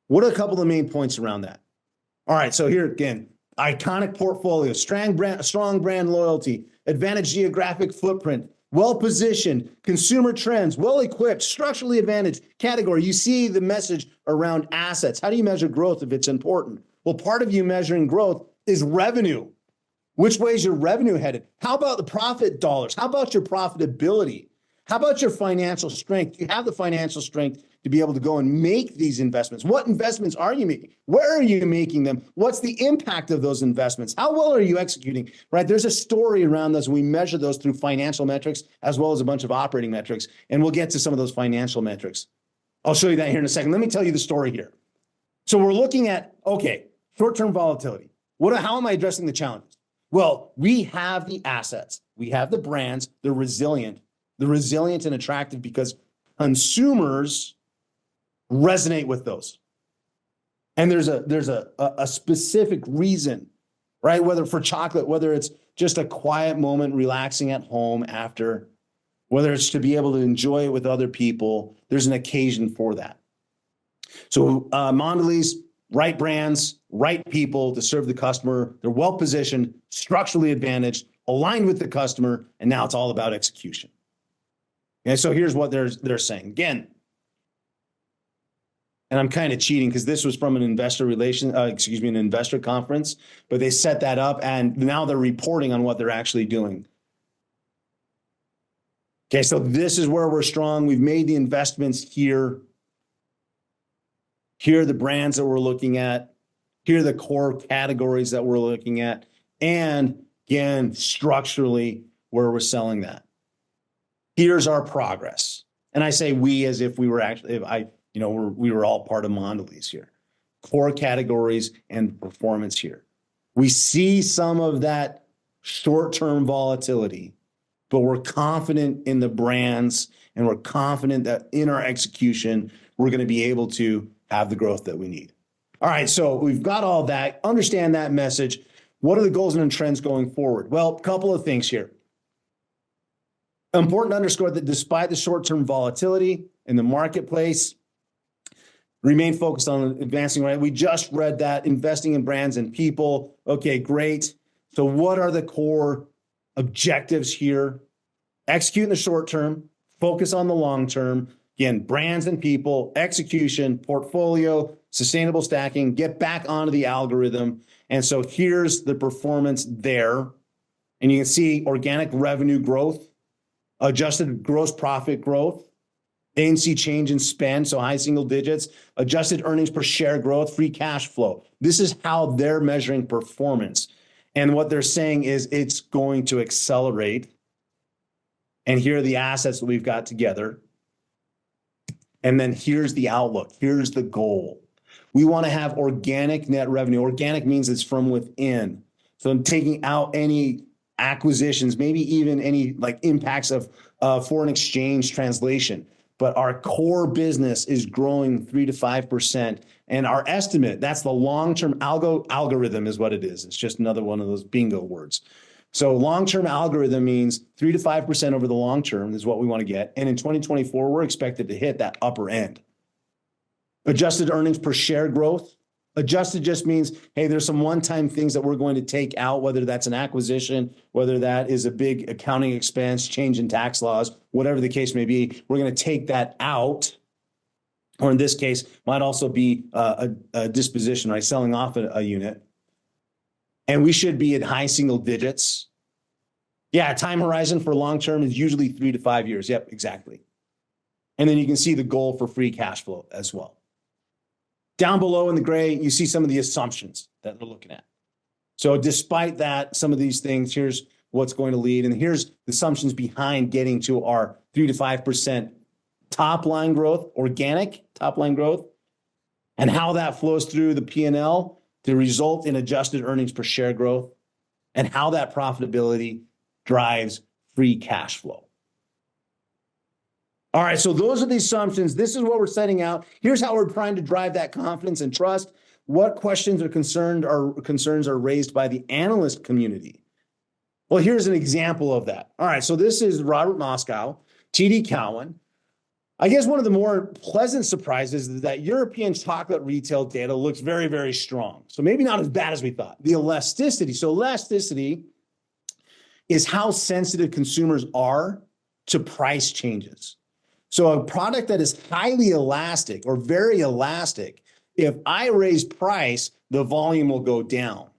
What are a couple of the main points around that? All right, so here again, iconic portfolio, strong brand loyalty, advantage geographic footprint, well-positioned, consumer trends, well-equipped, structurally advantaged category. You see the message around assets. How do you measure growth if it's important? Well, part of you measuring growth is revenue. Which way is your revenue headed? How about the profit dollars? How about your profitability? How about your financial strength? Do you have the financial strength to be able to go and make these investments? What investments are you making? Where are you making them? What's the impact of those investments? How well are you executing, right? There's a story around those. We measure those through financial metrics as well as a bunch of operating metrics, and we'll get to some of those financial metrics. I'll show you that here in a second. Let me tell you the story here. So we're looking at, okay, short-term volatility. How am I addressing the challenges? Well, we have the assets. We have the brands. They're resilient. They're resilient and attractive because consumers resonate with those. And there's a specific reason, right? Whether for chocolate, whether it's just a quiet moment relaxing at home after, whether it's to be able to enjoy it with other people, there's an occasion for that. So Mondelez, right brands, right people to serve the customer. They're well positioned, structurally advantaged, aligned with the customer, and now it's all about execution. And so here's what they're saying. Again, and I'm kind of cheating because this was from an an investor conference, but they set that up and now they're reporting on what they're actually doing. Okay, so this is where we're strong. We've made the investments here. Here are the brands that we're looking at. Here are the core categories that we're looking at. And again, structurally, where we're selling that. Here's our progress. And I say we as if we were actually, we were all part of Mondelez here. Core categories and performance here. We see some of that short-term volatility, but we're confident in the brands and we're confident that in our execution, we're going to be able to have the growth that we need. All right, so we've got all that. Understand that message. What are the goals and trends going forward? Well, a couple of things here. Important to underscore that despite the short-term volatility in the marketplace, remain focused on advancing, right? We just read that, investing in brands and people. Okay, great. So what are the core objectives here? Execute in the short term, focus on the long term. Again, brands and people, execution, portfolio, sustainable stacking, get back onto the algorithm. And so here's the performance there. And you can see organic revenue growth, adjusted gross profit growth, ANC change in spend, so high single digits, adjusted earnings per share growth, free cash flow. This is how they're measuring performance. And what they're saying is it's going to accelerate. And here are the assets that we've got together. And then here's the outlook. Here's the goal. We want to have organic net revenue. Organic means it's from within. So I'm taking out any acquisitions, maybe even any like impacts of foreign exchange translation. But our core business is growing 3 to 5%. And our estimate, that's the long-term algorithm is what it is. It's just another one of those bingo words. So long-term algorithm means 3 to 5% over the long term is what we want to get. And in 2024, we're expected to hit that upper end. Adjusted earnings per share growth. Adjusted just means, hey, there's some one-time things that we're going to take out, whether that's an acquisition, whether that is a big accounting expense, change in tax laws, whatever the case may be. We're going to take that out. Or in this case, might also be a disposition, right? Selling off a unit. And we should be at high single digits. Yeah, time horizon for long-term is usually 3 to 5 years. Yep, exactly. And then you can see the goal for free cash flow as well. Down below in the gray, you see some of the assumptions that we're looking at. So despite that, some of these things, here's what's going to lead. And here's the assumptions behind getting to our 3 to 5% top line growth, organic top line growth, and how that flows through the P&L to result in adjusted earnings per share growth, and how that profitability drives free cash flow. All right, so those are the assumptions. This is what we're setting out. Here's how we're trying to drive that confidence and trust. What questions or concerns are raised by the analyst community? Well, here's an example of that. All right, so this is Robert Moskow, TD Cowen. I guess one of the more pleasant surprises is that European chocolate retail data looks very, very strong. So maybe not as bad as we thought. The elasticity. So elasticity is how sensitive consumers are to price changes. So a product that is highly elastic or very elastic, if I raise price, the volume will go down.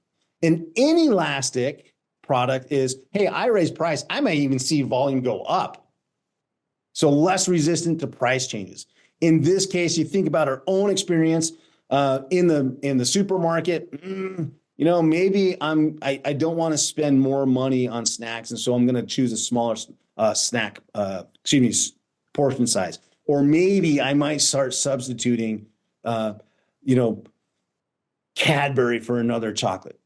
An inelastic product is, hey, I raise price, I might even see volume go up. So less resistant to price changes. In this case, you think about our own experience in the supermarket. Maybe I don't want to spend more money on snacks, and so I'm going to choose a smaller snack, portion size. Or maybe I might start substituting, Cadbury for another chocolate.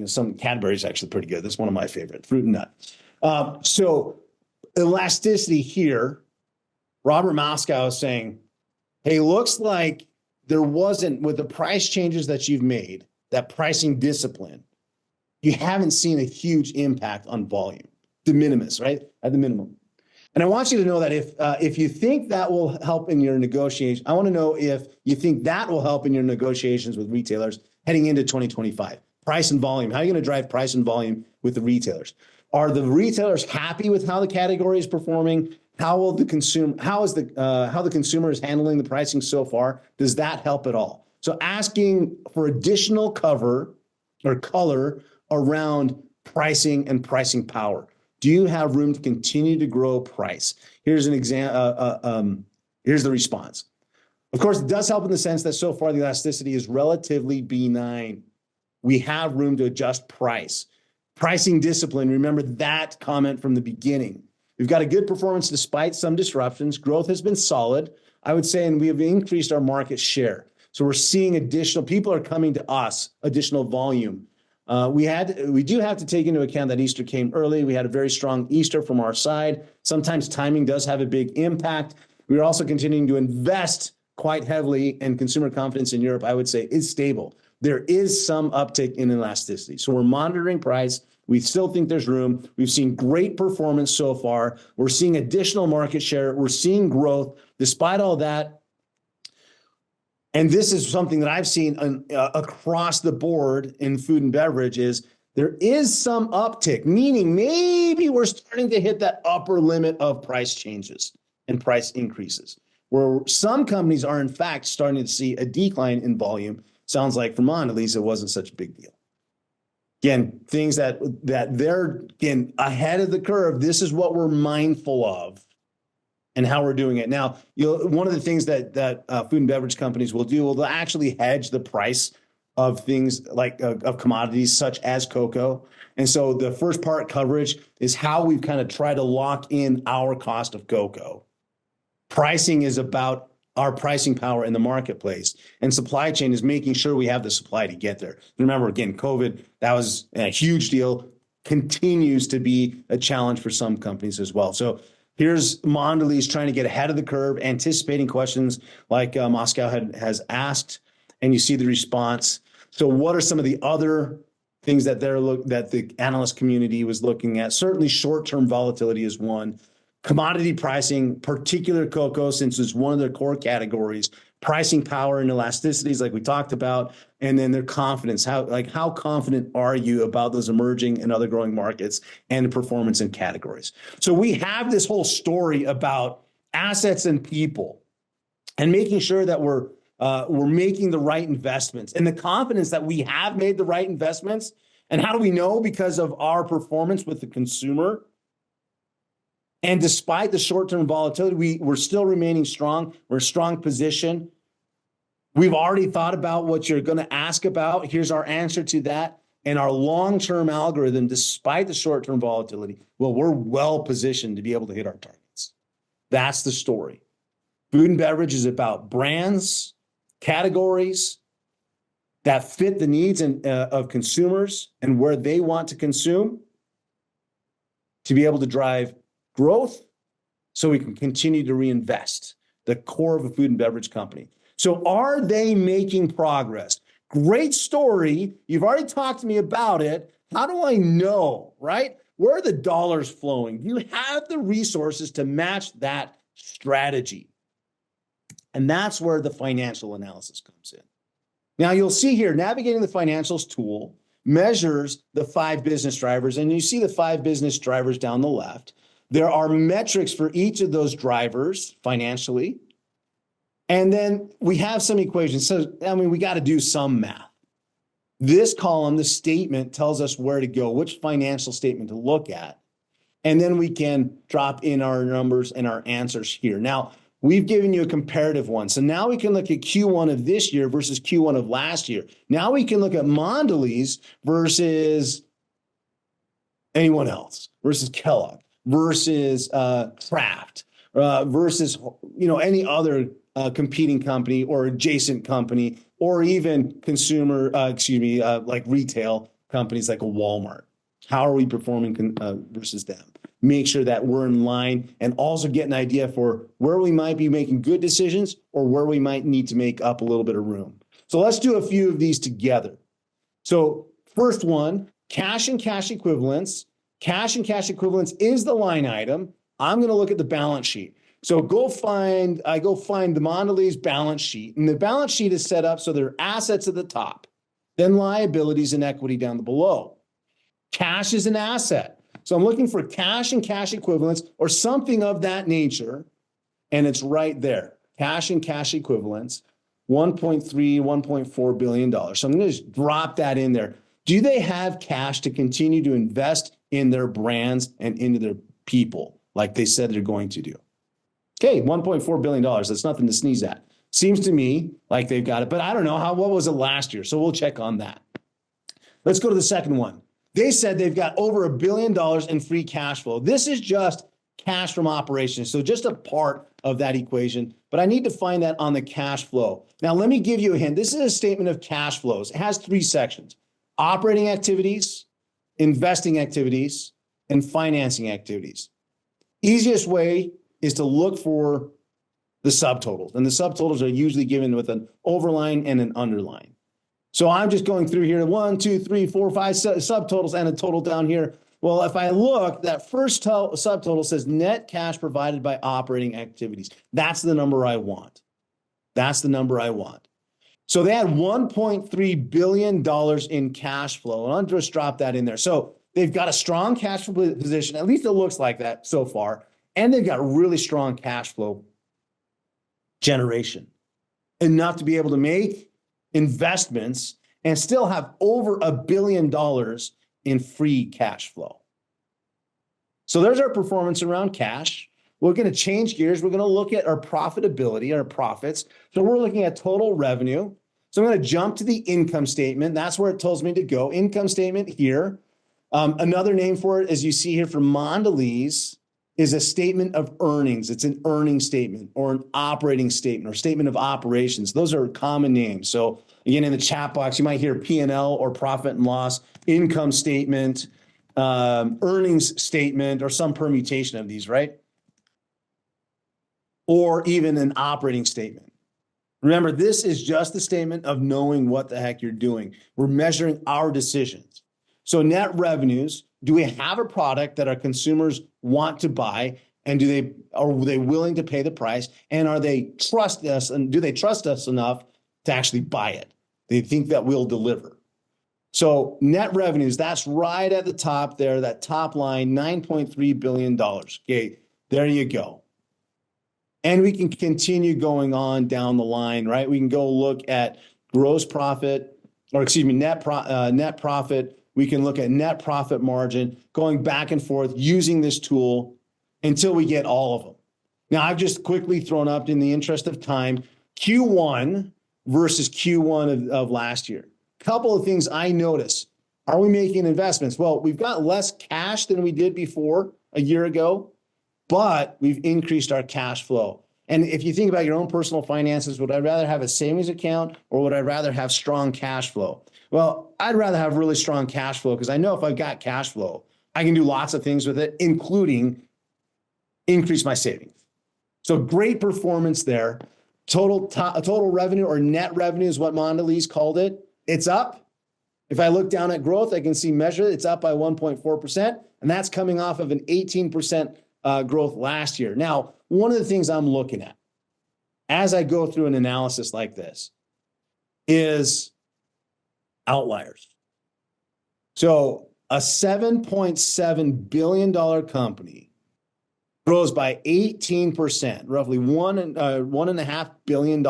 Some Cadbury is actually pretty good. That's one of my favorite, fruit and nut. So elasticity here, Robert Moskow is saying, hey, looks like there wasn't, with the price changes that you've made, that pricing discipline, you haven't seen a huge impact on volume. De minimis, right? At the minimum. And I want you to know that if you think that will help in your negotiation, I want to know if you think that will help in your negotiations with retailers heading into 2025. Price and volume. How are you going to drive price and volume with the retailers? Are the retailers happy with how the category is performing? How the consumer is handling the pricing so far? Does that help at all? So asking for additional cover or color around pricing and pricing power. Do you have room to continue to grow price? Here's an example. Here's the response. Of course, it does help in the sense that so far the elasticity is relatively benign. We have room to adjust price. Pricing discipline, remember that comment from the beginning. We've got a good performance despite some disruptions. Growth has been solid, I would say, and we have increased our market share. So we're seeing people are coming to us, additional volume. We do have to take into account that Easter came early. We had a very strong Easter from our side. Sometimes timing does have a big impact. We're also continuing to invest quite heavily, and consumer confidence in Europe, I would say, is stable. There is some uptick in elasticity. So we're monitoring price. We still think there's room. We've seen great performance so far. We're seeing additional market share. We're seeing growth. Despite all that, and this is something that I've seen across the board in food and beverage, is there is some uptick, meaning maybe we're starting to hit that upper limit of price changes and price increases, where some companies are in fact starting to see a decline in volume. Sounds like for Mondelez, it wasn't such a big deal. Again, things that they're ahead of the curve. This is what we're mindful of and how we're doing it. Now, one of the things that food and beverage companies will do, they'll actually hedge the price of things like of commodities such as cocoa. And so the first part coverage is how we've kind of tried to lock in our cost of cocoa. Pricing is about our pricing power in the marketplace, and supply chain is making sure we have the supply to get there. Remember, again, COVID, that was a huge deal, continues to be a challenge for some companies as well. So here's Mondelez trying to get ahead of the curve, anticipating questions like Moskow has asked, and you see the response. So what are some of the other things that the analyst community was looking at? Certainly short-term volatility is one. Commodity pricing, particular cocoa, since it's one of their core categories, pricing power and elasticities like we talked about, and then their confidence. How confident are you about those emerging and other growing markets and performance in categories? So we have this whole story about assets and people and making sure that we're making the right investments and the confidence that we have made the right investments. And how do we know? Because of our performance with the consumer. And despite the short-term volatility, we're still remaining strong. We're a strong position. We've already thought about what you're going to ask about. Here's our answer to that. And our long-term algorithm, despite the short-term volatility, we're well positioned to be able to hit our targets. That's the story. Food and beverage is about brands, categories that fit the needs of consumers and where they want to consume to be able to drive growth so we can continue to reinvest, the core of a food and beverage company. So are they making progress? Great story. You've already talked to me about it. How do I know, right? Where are the dollars flowing? Do you have the resources to match that strategy? And that's where the financial analysis comes in. Now you'll see here, navigating the financials tool measures the 5 business drivers, and you see the 5 business drivers down the left. There are metrics for each of those drivers financially. And then we have some equations. So, we got to do some math. This column, the statement, tells us where to go, which financial statement to look at. And then we can drop in our numbers and our answers here. Now, we've given you a comparative one. So now we can look at Q1 of this year versus Q1 of last year. Now we can look at Mondelez versus anyone else, versus Kellogg, versus Kraft, versus any other competing company or adjacent company, or even consumer, like retail companies like a Walmart. How are we performing versus them? Make sure that we're in line, and also get an idea for where we might be making good decisions or where we might need to make up a little bit of room. So let's do a few of these together. So first one, cash and cash equivalents. Cash and cash equivalents is the line item. I'm going to look at the balance sheet. So I go find the Mondelez balance sheet, and the balance sheet is set up so there are assets at the top, then liabilities and equity down below. Cash is an asset. So I'm looking for cash and cash equivalents or something of that nature, and it's right there. Cash and cash equivalents, $1.3, $1.4 billion. So I'm going to just drop that in there. Do they have cash to continue to invest in their brands and into their people like they said they're going to do? Okay, $1.4 billion. That's nothing to sneeze at. Seems to me like they've got it, but I don't know what was it last year? So we'll check on that. Let's go to the second one. They said they've got over $1 billion in free cash flow. This is just cash from operations, so just a part of that equation, but I need to find that on the cash flow. Now, let me give you a hint. This is a statement of cash flows. It has three sections: operating activities, investing activities, and financing activities. Easiest way is to look for the subtotals, and the subtotals are usually given with an overline and an underline. So I'm just going through here, 1, 2, 3, 4, 5 subtotals and a total down here. Well, if I look, that first subtotal says net cash provided by operating activities. That's the number I want. That's the number I want. So they had $1.3 billion in cash flow. And I'll just drop that in there. So they've got a strong cash flow position. At least it looks like that so far. And they've got really strong cash flow generation, enough to be able to make investments and still have over $1 billion in free cash flow. So there's our performance around cash. We're going to change gears. We're going to look at our profitability, our profits. So we're looking at total revenue. So I'm going to jump to the income statement. That's where it tells me to go. Income statement here. Another name for it, as you see here from Mondelez, is a statement of earnings. It's an earnings statement or an operating statement or statement of operations. Those are common names. So again, in the chat box, you might hear P&L or profit and loss, income statement, earnings statement, or some permutation of these, right? Or even an operating statement. Remember, this is just the statement of knowing what the heck you're doing. We're measuring our decisions. So net revenues, do we have a product that our consumers want to buy, and are they willing to pay the price, and do they trust us enough to actually buy it? They think that we'll deliver. So net revenues, that's right at the top there, that top line, $9.3 billion. Okay, there you go. And we can continue going on down the line, right? We can go look at gross profit, net profit. We can look at net profit margin, going back and forth using this tool until we get all of them. Now, I've just quickly thrown up, in the interest of time, Q1 versus Q1 of last year. Couple of things I notice. Are we making investments? Well, we've got less cash than we did before a year ago, but we've increased our cash flow. And if you think about your own personal finances, would I rather have a savings account or would I rather have strong cash flow? Well, I'd rather have really strong cash flow, because I know if I've got cash flow, I can do lots of things with it, including increase my savings. So great performance there. Total revenue, or net revenue is what Mondelez called it. It's up. If I look down at growth, I can see measured. It's up by 1.4%, and that's coming off of an 18% growth last year. Now, one of the things I'm looking at as I go through an analysis like this is outliers. So a $7.7 billion company grows by 18%, roughly $1.5 billion.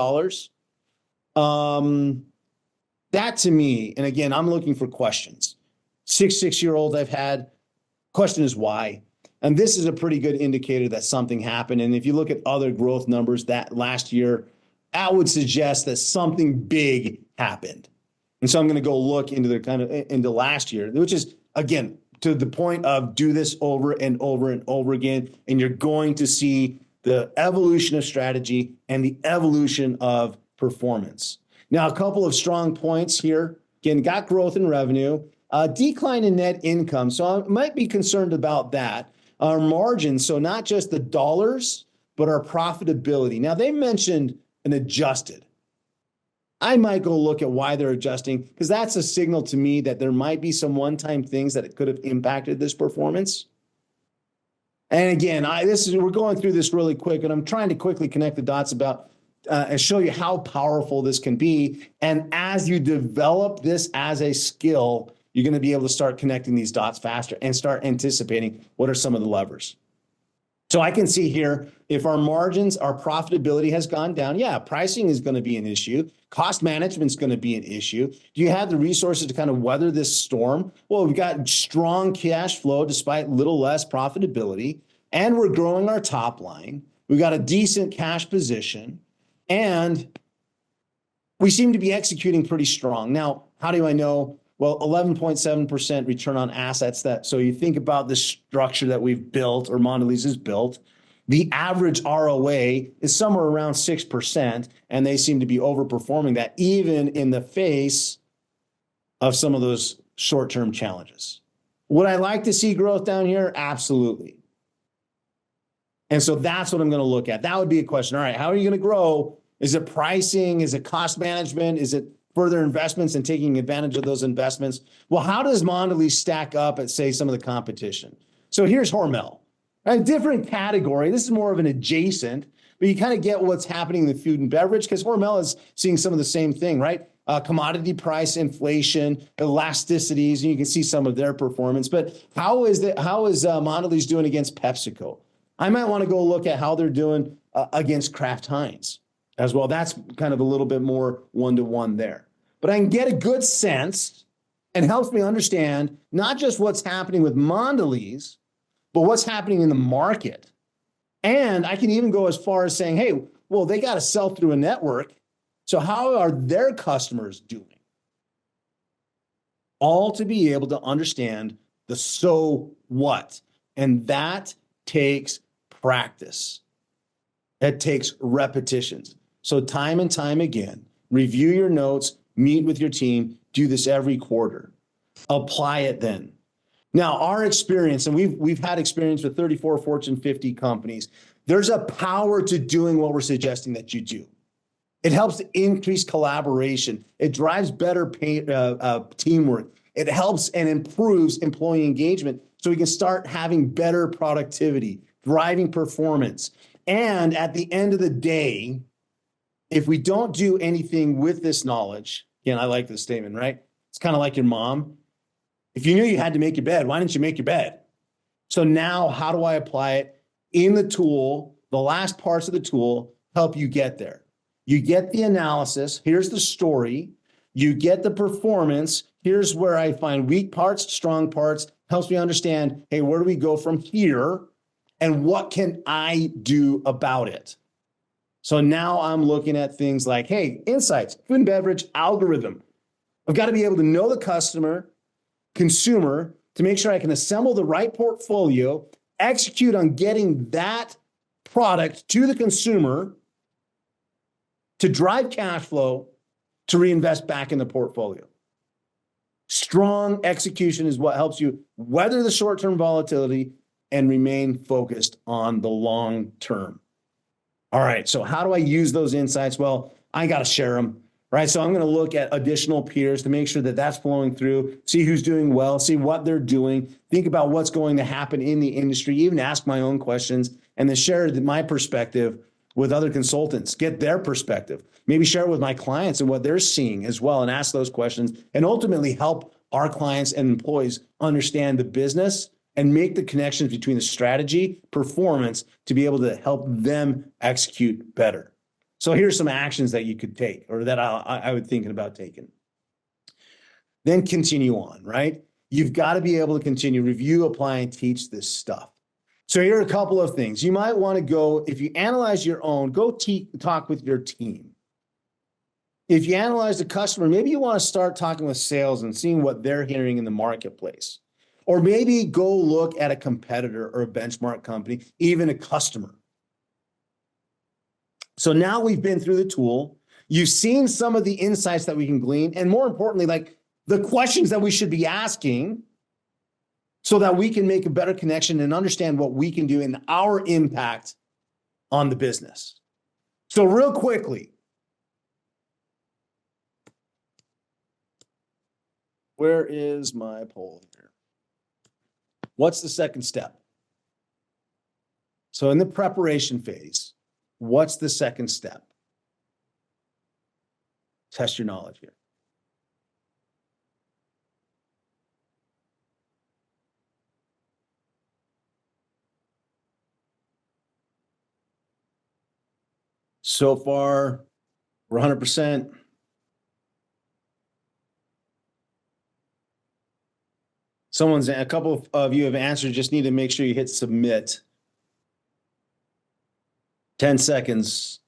That to me, and again, I'm looking for questions. 6-year-old I've had. Question is why? And this is a pretty good indicator that something happened. And if you look at other growth numbers that last year, that would suggest that something big happened. And so I'm going to go look into the into last year, which is, again, to the point of do this over and over and over again. And you're going to see the evolution of strategy and the evolution of performance. Now, a couple of strong points here. Again, got growth in revenue, decline in net income. So I might be concerned about that. Our margins, so not just the dollars, but our profitability. Now, they mentioned an adjusted. I might go look at why they're adjusting, because that's a signal to me that there might be some one-time things that could have impacted this performance. And again, we're going through this really quick, and I'm trying to quickly connect the dots about and show you how powerful this can be. And as you develop this as a skill, you're going to be able to start connecting these dots faster and start anticipating what are some of the levers. So I can see here, if our margins, our profitability has gone down, yeah, pricing is going to be an issue. Cost management is going to be an issue. Do you have the resources to kind of weather this storm? Well, we've got strong cash flow despite little less profitability, and we're growing our top line. We've got a decent cash position, and we seem to be executing pretty strong. Now, how do I know? Well, 11.7% return on assets. So you think about the structure that we've built, or Mondelez has built. The average ROA is somewhere around 6%, and they seem to be overperforming that even in the face of some of those short-term challenges. Would I like to see growth down here? Absolutely. And so that's what I'm going to look at. That would be a question. All right, how are you going to grow? Is it pricing? Is it cost management? Is it further investments and taking advantage of those investments? Well, how does Mondelez stack up at, say, some of the competition? So here's Hormel, a different category. This is more of an adjacent, but you kind of get what's happening in the food and beverage, because Hormel is seeing some of the same thing, right? Commodity price inflation, elasticities, and you can see some of their performance. But how is Mondelez doing against PepsiCo? I might want to go look at how they're doing against Kraft Heinz as well. That's kind of a little bit more one-to-one there. But I can get a good sense, and helps me understand not just what's happening with Mondelez, but what's happening in the market. And I can even go as far as saying, hey, well, they got to sell through a network. So how are their customers doing? All to be able to understand the so what. And that takes practice. It takes repetitions. So time and time again, review your notes, meet with your team, do this every quarter. Apply it then. Now, our experience, and we've had experience with 34 Fortune 50 companies, there's a power to doing what we're suggesting that you do. It helps to increase collaboration. It drives better teamwork. It helps and improves employee engagement so we can start having better productivity, driving performance. And at the end of the day, if we don't do anything with this knowledge, again, I like this statement, right? It's kind of like your mom. If you knew you had to make your bed, why didn't you make your bed? So now how do I apply it in the tool? The last parts of the tool help you get there. You get the analysis. Here's the story. You get the performance. Here's where I find weak parts, strong parts. Helps me understand, hey, where do we go from here? And what can I do about it? So now I'm looking at things like, hey, insights, food and beverage algorithm. I've got to be able to know the consumer, to make sure I can assemble the right portfolio, execute on getting that product to the consumer to drive cash flow, to reinvest back in the portfolio. Strong execution is what helps you weather the short-term volatility and remain focused on the long term. All right, so how do I use those insights? Well, I got to share them, right? So I'm going to look at additional peers to make sure that that's flowing through, see who's doing well, see what they're doing, think about what's going to happen in the industry, even ask my own questions, and then share my perspective with other consultants, get their perspective, maybe share it with my clients and what they're seeing as well, and ask those questions, and ultimately help our clients and employees understand the business and make the connections between the strategy, performance, to be able to help them execute better. So here's some actions that you could take, or that I would think about taking. Then continue on, right? You've got to be able to continue, review, apply, and teach this stuff. So here are a couple of things. You might want to go, if you analyze your own, go talk with your team. If you analyze the customer, maybe you want to start talking with sales and seeing what they're hearing in the marketplace. Or maybe go look at a competitor or a benchmark company, even a customer. So now we've been through the tool. You've seen some of the insights that we can glean, and more importantly, like the questions that we should be asking so that we can make a better connection and understand what we can do and our impact on the business. So real quickly, where is my poll here? What's the second step? So in the preparation phase, what's the second step? Test your knowledge here. So far, we're 100%. A couple of you have answered, just need to make sure you hit submit. 10 seconds.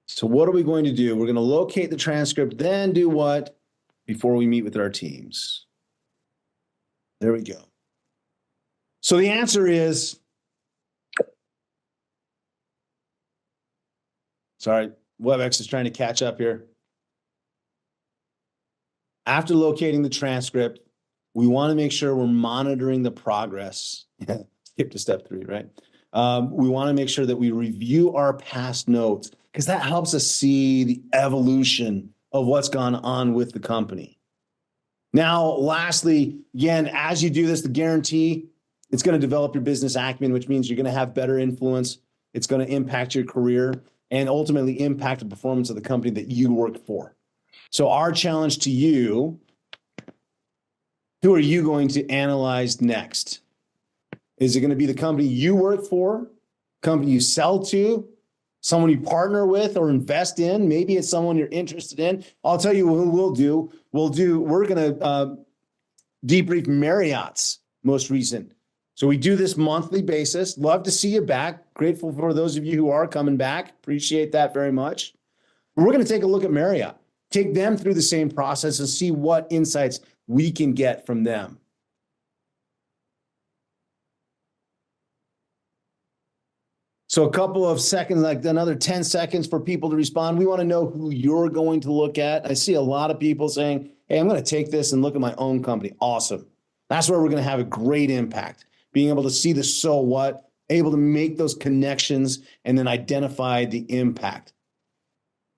So what are we going to do? We're going to locate the transcript, then do what before we meet with our teams? There we go. So the answer is, sorry, WebEx is trying to catch up here. After locating the transcript, we want to make sure we're monitoring the progress. Skip to step 3, right? We want to make sure that we review our past notes because that helps us see the evolution of what's gone on with the company. Now, lastly, again, as you do this, the guarantee, it's going to develop your business acumen, which means you're going to have better influence. It's going to impact your career and ultimately impact the performance of the company that you work for. So our challenge to you, who are you going to analyze next? Is it going to be the company you work for, company you sell to, someone you partner with or invest in? Maybe it's someone you're interested in. I'll tell you who we'll do. We're going to debrief Marriott's most recent. So we do this monthly basis. Love to see you back. Grateful for those of you who are coming back. Appreciate that very much. We're going to take a look at Marriott, take them through the same process and see what insights we can get from them. So a couple of seconds, like another 10 seconds for people to respond. We want to know who you're going to look at. I see a lot of people saying, hey, I'm going to take this and look at my own company. Awesome. That's where we're going to have a great impact. Being able to see the so what, able to make those connections and then identify the impact.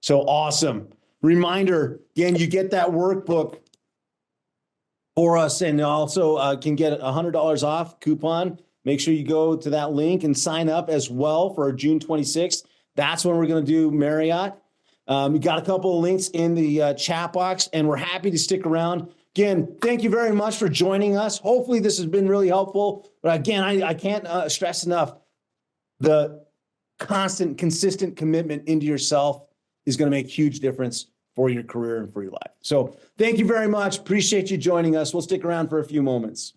So awesome. Reminder, again, you get that workbook for us and also can get $100 off coupon. Make sure you go to that link and sign up as well for June 26th. That's when we're going to do Marriott. We got a couple of links in the chat box, and we're happy to stick around. Again, thank you very much for joining us. Hopefully this has been really helpful. But again, I can't stress enough, the constant, consistent commitment into yourself is going to make a huge difference for your career and for your life. So thank you very much. Appreciate you joining us. We'll stick around for a few moments.